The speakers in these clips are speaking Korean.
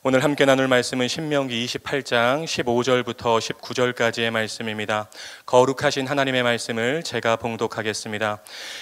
오늘 함께 나눌 말씀은 신명기 28장 15절부터 19절까지의 말씀입니다. 거룩하신 하나님의 말씀을 제가 봉독하겠습니다.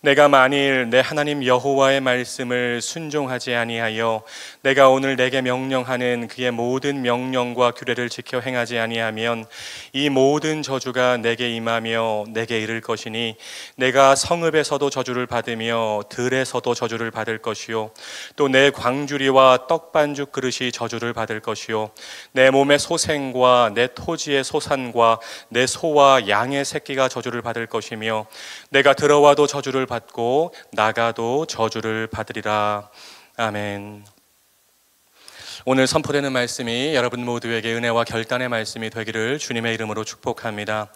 내가 만일 내 하나님 여호와의 말씀을 순종하지 아니하여 내가 오늘 내게 명령하는 그의 모든 명령과 규례를 지켜 행하지 아니하면 이 모든 저주가 내게 임하며 내게 이를 것이니 내가 성읍에서도 저주를 받으며 들에서도 저주를 받을 것이요 또 내 광주리와 떡반죽 그릇이 저주를 받을 것이요 내 몸의 소생과 내 토지의 소산과 내 소와 양의 새끼가 저주를 받을 것이며 내가 들어와도 저주를 받고 나가도 저주를 받으리라. 아멘. 오늘 선포되는 말씀이 여러분 모두에게 은혜와 결단의 말씀이 되기를 주님의 이름으로 축복합니다.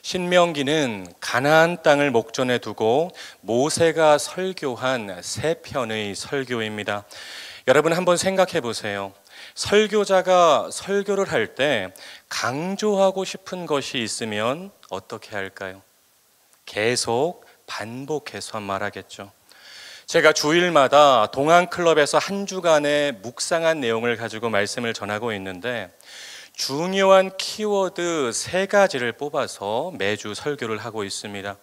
신명기는 가나안 땅을 목전에 두고 모세가 설교한 세 편의 설교입니다. 여러분 한번 생각해 보세요. 설교자가 설교를 할 때 강조하고 싶은 것이 있으면 어떻게 할까요? 계속 반복해서 말하겠죠. 제가 주일마다 동안클럽에서 한 주간의 묵상한 내용을 가지고 말씀을 전하고 있는데 중요한 키워드 3가지를 뽑아서 매주 설교를 하고 있습니다.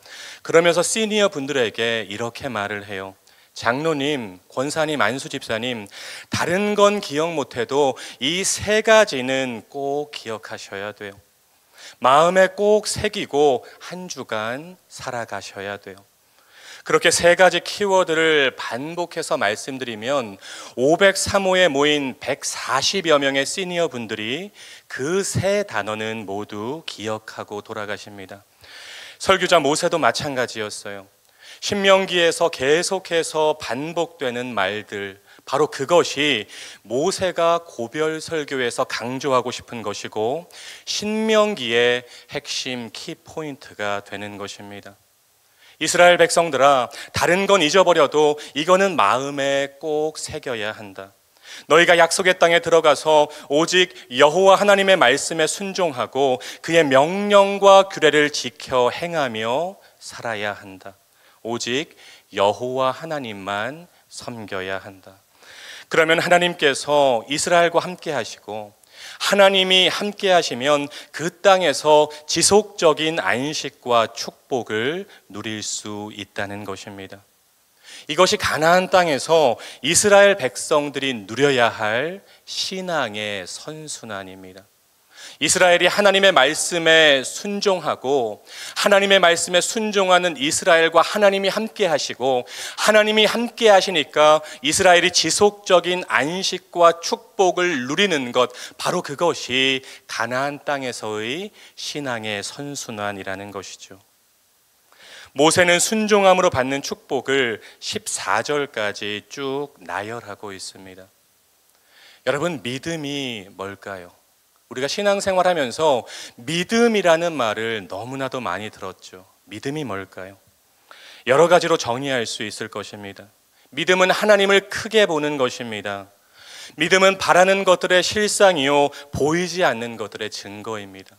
그러면서 시니어 분들에게 이렇게 말을 해요. 장로님, 권사님, 안수집사님, 다른 건 기억 못해도 이 3가지는 꼭 기억하셔야 돼요. 마음에 꼭 새기고 한 주간 살아가셔야 돼요. 그렇게 3가지 키워드를 반복해서 말씀드리면 503호에 모인 140여 명의 시니어 분들이 그 3단어는 모두 기억하고 돌아가십니다. 설교자 모세도 마찬가지였어요. 신명기에서 계속해서 반복되는 말들, 바로 그것이 모세가 고별 설교에서 강조하고 싶은 것이고 신명기의 핵심 키포인트가 되는 것입니다. 이스라엘 백성들아, 다른 건 잊어버려도 이거는 마음에 꼭 새겨야 한다. 너희가 약속의 땅에 들어가서 오직 여호와 하나님의 말씀에 순종하고 그의 명령과 규례를 지켜 행하며 살아야 한다. 오직 여호와 하나님만 섬겨야 한다. 그러면 하나님께서 이스라엘과 함께 하시고 하나님이 함께 하시면 그 땅에서 지속적인 안식과 축복을 누릴 수 있다는 것입니다. 이것이 가나안 땅에서 이스라엘 백성들이 누려야 할 신앙의 선순환입니다. 이스라엘이 하나님의 말씀에 순종하고 하나님의 말씀에 순종하는 이스라엘과 하나님이 함께 하시고 하나님이 함께 하시니까 이스라엘이 지속적인 안식과 축복을 누리는 것, 바로 그것이 가나안 땅에서의 신앙의 선순환이라는 것이죠. 모세는 순종함으로 받는 축복을 14절까지 쭉 나열하고 있습니다. 여러분, 믿음이 뭘까요? 우리가 신앙생활하면서 믿음이라는 말을 너무나도 많이 들었죠. 믿음이 뭘까요? 여러 가지로 정의할 수 있을 것입니다. 믿음은 하나님을 크게 보는 것입니다. 믿음은 바라는 것들의 실상이요 보이지 않는 것들의 증거입니다.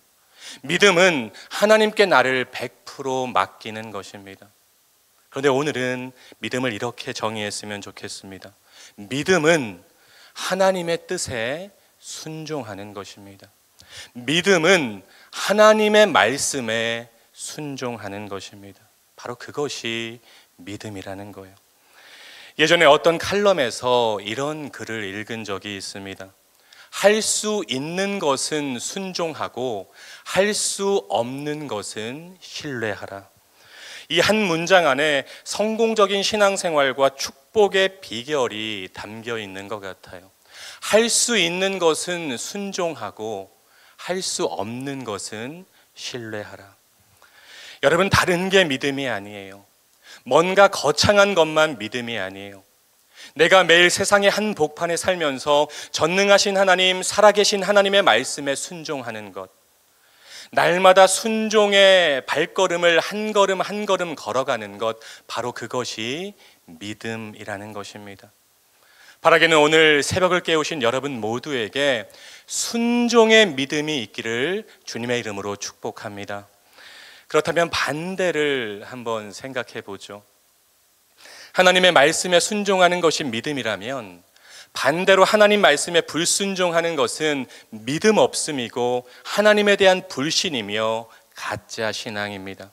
믿음은 하나님께 나를 100% 맡기는 것입니다. 그런데 오늘은 믿음을 이렇게 정의했으면 좋겠습니다. 믿음은 하나님의 뜻에 순종하는 것입니다. 믿음은 하나님의 말씀에 순종하는 것입니다. 바로 그것이 믿음이라는 거예요. 예전에 어떤 칼럼에서 이런 글을 읽은 적이 있습니다. 할 수 있는 것은 순종하고 할 수 없는 것은 신뢰하라. 이 한 문장 안에 성공적인 신앙생활과 축복의 비결이 담겨 있는 것 같아요. 할 수 있는 것은 순종하고 할 수 없는 것은 신뢰하라. 여러분, 다른 게 믿음이 아니에요. 뭔가 거창한 것만 믿음이 아니에요. 내가 매일 세상의 한 복판에 살면서 전능하신 하나님, 살아계신 하나님의 말씀에 순종하는 것, 날마다 순종의 발걸음을 한 걸음 한 걸음 걸어가는 것, 바로 그것이 믿음이라는 것입니다. 바라기는 오늘 새벽을 깨우신 여러분 모두에게 순종의 믿음이 있기를 주님의 이름으로 축복합니다. 그렇다면 반대를 한번 생각해 보죠. 하나님의 말씀에 순종하는 것이 믿음이라면 반대로 하나님 말씀에 불순종하는 것은 믿음 없음이고 하나님에 대한 불신이며 가짜 신앙입니다.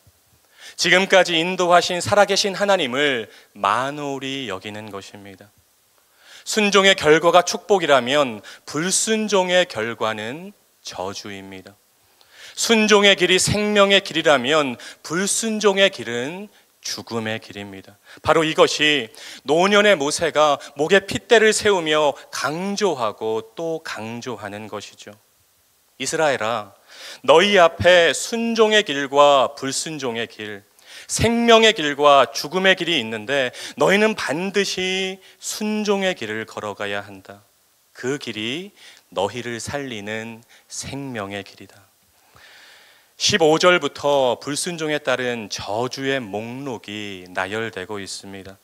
지금까지 인도하신 살아계신 하나님을 만홀히 여기는 것입니다. 순종의 결과가 축복이라면 불순종의 결과는 저주입니다. 순종의 길이 생명의 길이라면 불순종의 길은 죽음의 길입니다. 바로 이것이 노년의 모세가 목에 핏대를 세우며 강조하고 또 강조하는 것이죠. 이스라엘아, 너희 앞에 순종의 길과 불순종의 길, 생명의 길과 죽음의 길이 있는데 너희는 반드시 순종의 길을 걸어가야 한다. 그 길이 너희를 살리는 생명의 길이다. 15절부터 불순종에 따른 저주의 목록이 나열되고 있습니다.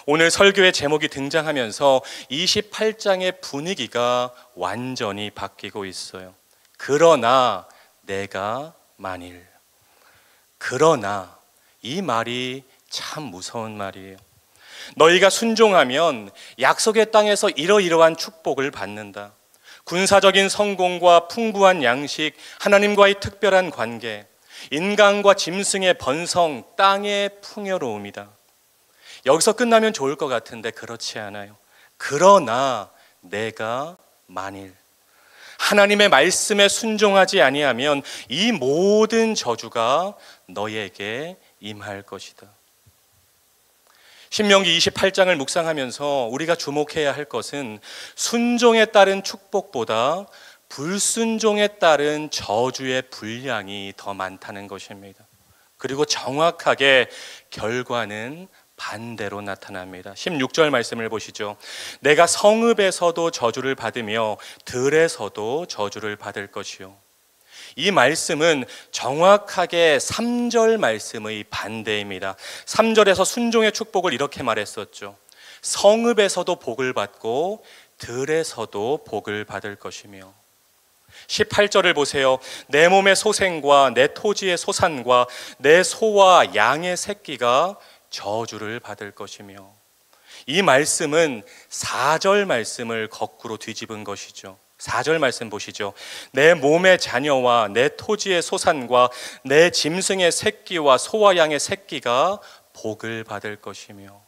오늘 설교의 제목이 등장하면서 28장의 분위기가 완전히 바뀌고 있어요. 그러나 내가 만일. 그러나 이 말이 참 무서운 말이에요. 너희가 순종하면 약속의 땅에서 이러이러한 축복을 받는다. 군사적인 성공과 풍부한 양식, 하나님과의 특별한 관계, 인간과 짐승의 번성, 땅의 풍요로움이다. 여기서 끝나면 좋을 것 같은데 그렇지 않아요. 그러나 내가 만일 하나님의 말씀에 순종하지 아니하면 이 모든 저주가 너희에게 임할 것이다. 신명기 28장을 묵상하면서 우리가 주목해야 할 것은 순종에 따른 축복보다 불순종에 따른 저주의 분량이 더 많다는 것입니다. 그리고 정확하게 결과는 반대로 나타납니다. 16절 말씀을 보시죠. 내가 성읍에서도 저주를 받으며 들에서도 저주를 받을 것이요. 이 말씀은 정확하게 3절 말씀의 반대입니다. 3절에서 순종의 축복을 이렇게 말했었죠. 성읍에서도 복을 받고 들에서도 복을 받을 것이며 18절을 보세요. 내 몸의 소생과 내 토지의 소산과 내 소와 양의 새끼가 저주를 받을 것이며 이 말씀은 4절 말씀을 거꾸로 뒤집은 것이죠. 4절 말씀 보시죠. 내 몸의 자녀와 내 토지의 소산과 내 짐승의 새끼와 소와 양의 새끼가 복을 받을 것이며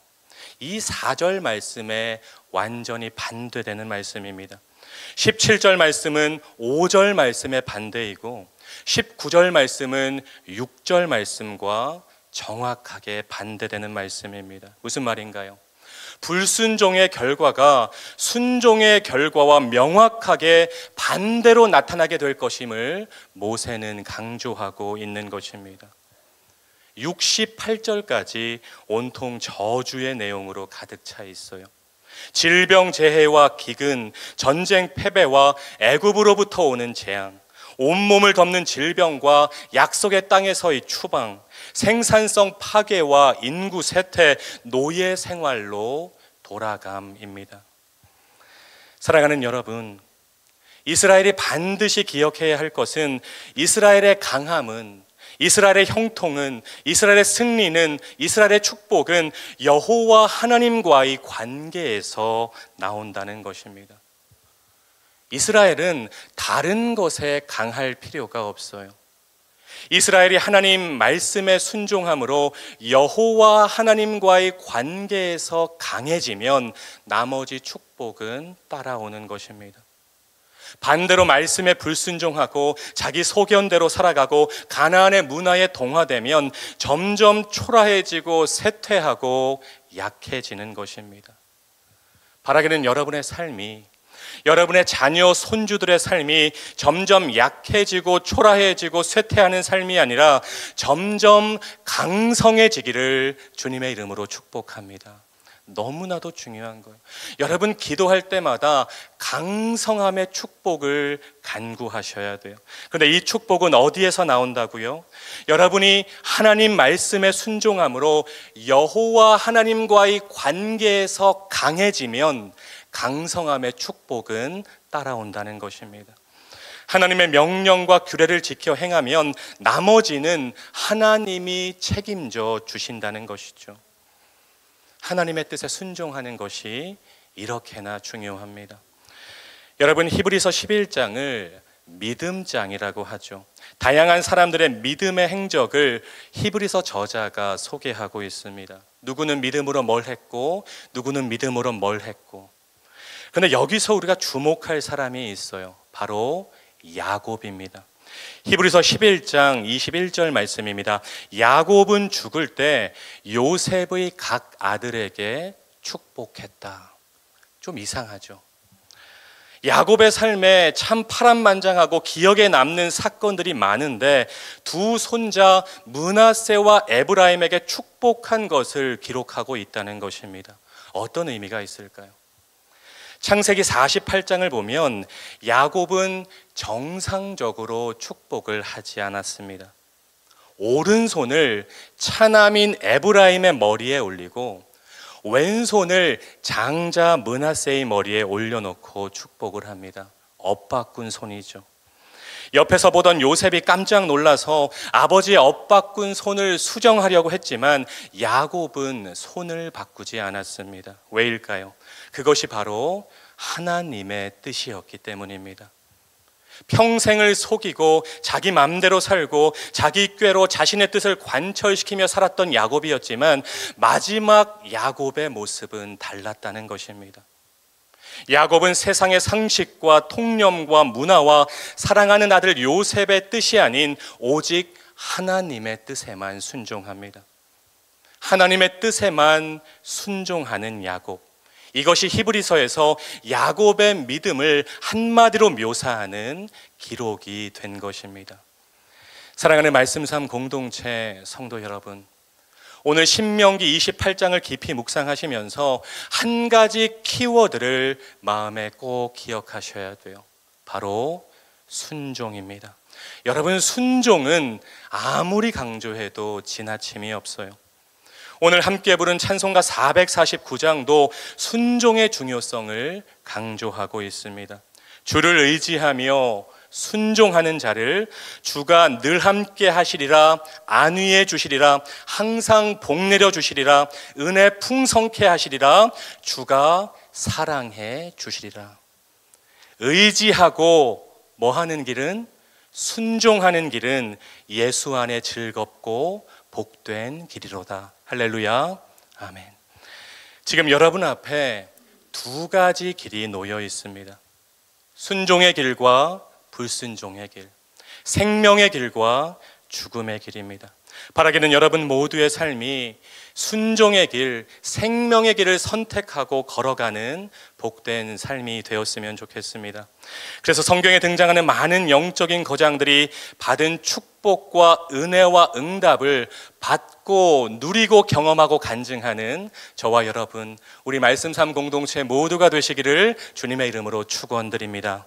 이 4절 말씀에 완전히 반대되는 말씀입니다. 17절 말씀은 5절 말씀의 반대이고 19절 말씀은 6절 말씀과 정확하게 반대되는 말씀입니다. 무슨 말인가요? 불순종의 결과가 순종의 결과와 명확하게 반대로 나타나게 될 것임을 모세는 강조하고 있는 것입니다. 68절까지 온통 저주의 내용으로 가득 차 있어요. 질병, 재해와 기근, 전쟁, 패배와 애굽으로부터 오는 재앙, 온몸을 덮는 질병과 약속의 땅에서의 추방, 생산성 파괴와 인구 쇠퇴, 노예 생활로 돌아감입니다. 사랑하는 여러분, 이스라엘이 반드시 기억해야 할 것은 이스라엘의 강함은, 이스라엘의 형통은, 이스라엘의 승리는, 이스라엘의 축복은 여호와 하나님과의 관계에서 나온다는 것입니다. 이스라엘은 다른 것에 강할 필요가 없어요. 이스라엘이 하나님 말씀에 순종함으로 여호와 하나님과의 관계에서 강해지면 나머지 축복은 따라오는 것입니다. 반대로 말씀에 불순종하고 자기 소견대로 살아가고 가나안의 문화에 동화되면 점점 초라해지고 쇠퇴하고 약해지는 것입니다. 바라기는 여러분의 삶이, 여러분의 자녀, 손주들의 삶이 점점 약해지고 초라해지고 쇠퇴하는 삶이 아니라 점점 강성해지기를 주님의 이름으로 축복합니다. 너무나도 중요한 거예요. 여러분 기도할 때마다 강성함의 축복을 간구하셔야 돼요. 그런데 이 축복은 어디에서 나온다고요? 여러분이 하나님 말씀에 순종함으로 여호와 하나님과의 관계에서 강해지면 강성함의 축복은 따라온다는 것입니다. 하나님의 명령과 규례를 지켜 행하면 나머지는 하나님이 책임져 주신다는 것이죠. 하나님의 뜻에 순종하는 것이 이렇게나 중요합니다. 여러분, 히브리서 11장을 믿음장이라고 하죠. 다양한 사람들의 믿음의 행적을 히브리서 저자가 소개하고 있습니다. 누구는 믿음으로 뭘 했고 누구는 믿음으로 뭘 했고. 그런데 여기서 우리가 주목할 사람이 있어요. 바로 야곱입니다. 히브리서 11장 21절 말씀입니다. 야곱은 죽을 때 요셉의 각 아들에게 축복했다. 좀 이상하죠. 야곱의 삶에 참 파란만장하고 기억에 남는 사건들이 많은데 두 손자 므낫세와 에브라임에게 축복한 것을 기록하고 있다는 것입니다. 어떤 의미가 있을까요? 창세기 48장을 보면 야곱은 정상적으로 축복을 하지 않았습니다. 오른손을 차남인 에브라임의 머리에 올리고 왼손을 장자 므낫세의 머리에 올려놓고 축복을 합니다. 엇바꾼 손이죠. 옆에서 보던 요셉이 깜짝 놀라서 아버지의 엇바꾼 손을 수정하려고 했지만 야곱은 손을 바꾸지 않았습니다. 왜일까요? 그것이 바로 하나님의 뜻이었기 때문입니다. 평생을 속이고 자기 맘대로 살고 자기 꾀로 자신의 뜻을 관철시키며 살았던 야곱이었지만 마지막 야곱의 모습은 달랐다는 것입니다. 야곱은 세상의 상식과 통념과 문화와 사랑하는 아들 요셉의 뜻이 아닌 오직 하나님의 뜻에만 순종합니다. 하나님의 뜻에만 순종하는 야곱. 이것이 히브리서에서 야곱의 믿음을 한마디로 묘사하는 기록이 된 것입니다. 사랑하는 말씀 삶 공동체 성도 여러분, 오늘 신명기 28장을 깊이 묵상하시면서 한 가지 키워드를 마음에 꼭 기억하셔야 돼요. 바로 순종입니다. 여러분, 순종은 아무리 강조해도 지나침이 없어요. 오늘 함께 부른 찬송가 449장도 순종의 중요성을 강조하고 있습니다. 주를 의지하며 순종하는 자를 주가 늘 함께 하시리라, 안위해 주시리라, 항상 복 내려 주시리라, 은혜 풍성케 하시리라, 주가 사랑해 주시리라. 의지하고 뭐 하는 길은? 순종하는 길은 예수 안에 즐겁고 복된 길이로다. 할렐루야, 아멘. 지금 여러분 앞에 두 가지 길이 놓여 있습니다. 순종의 길과 불순종의 길, 생명의 길과 죽음의 길입니다. 바라기는 여러분 모두의 삶이 순종의 길, 생명의 길을 선택하고 걸어가는 복된 삶이 되었으면 좋겠습니다. 그래서 성경에 등장하는 많은 영적인 거장들이 받은 축복과 은혜와 응답을 받고 누리고 경험하고 간증하는 저와 여러분, 우리 말씀 삶 공동체 모두가 되시기를 주님의 이름으로 축원드립니다.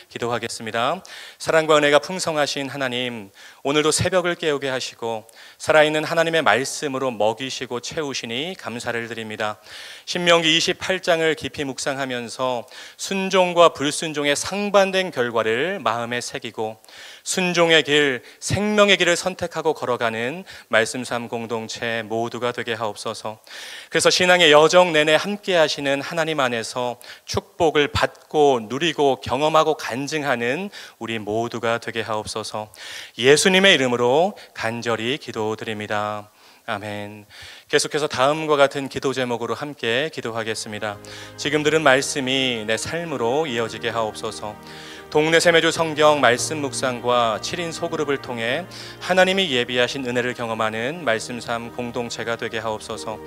기도하겠습니다. 사랑과 은혜가 풍성하신 하나님, 오늘도 새벽을 깨우게 하시고 살아있는 하나님의 말씀으로 먹이시고 채우시니 감사를 드립니다. 신명기 28장을 깊이 묵상하면서 순종과 불순종의 상반된 결과를 마음에 새기고 순종의 길, 생명의 길을 선택하고 걸어가는 말씀 삶 공동체 모두가 되게 하옵소서. 그래서 신앙의 여정 내내 함께 하시는 하나님 안에서 축복을 받고 누리고 경험하고 간증하는 우리 모두가 되게 하옵소서. 예수님의 이름으로 간절히 기도드립니다. 아멘. 계속해서 다음과 같은 기도 제목으로 함께 기도하겠습니다. 지금 들은 말씀이 내 삶으로 이어지게 하옵소서. 동네 세매주 성경 말씀 묵상과 7인 소그룹을 통해 하나님이 예비하신 은혜를 경험하는 말씀 삶 공동체가 되게 하옵소서.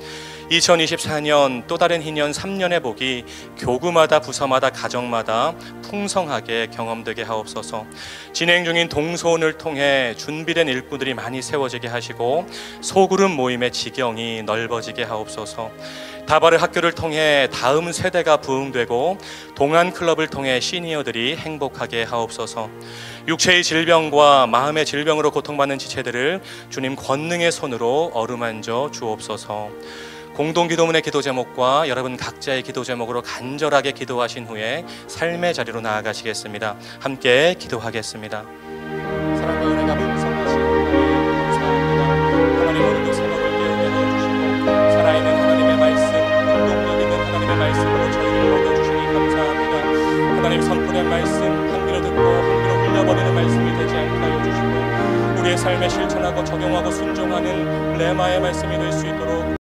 2024년 또 다른 희년 3년의 복이 교구마다 부서마다 가정마다 풍성하게 경험되게 하옵소서. 진행 중인 동소원을 통해 준비된 일꾼들이 많이 세워지게 하시고 소그룹 모임의 지경이 넓어지게 하옵소서. 다바르 학교를 통해 다음 세대가 부흥되고 동안 클럽을 통해 시니어들이 행복하게 하옵소서. 육체의 질병과 마음의 질병으로 고통받는 지체들을 주님 권능의 손으로 어루만져 주옵소서. 공동기도문의 기도 제목과 여러분 각자의 기도 제목으로 간절하게 기도하신 후에 삶의 자리로 나아가시겠습니다. 함께 기도하겠습니다. 사랑과 은혜가 풍성하신 하나님 감사합니다. 하나님 오늘도 새벽을 깨우게 하여 주시고 살아있는 하나님의 말씀, 능력 있는 하나님의 말씀으로 저희를 우리의 삶에 실천하고 적용하고 순종하는 레마의 말씀이 될 수 있도록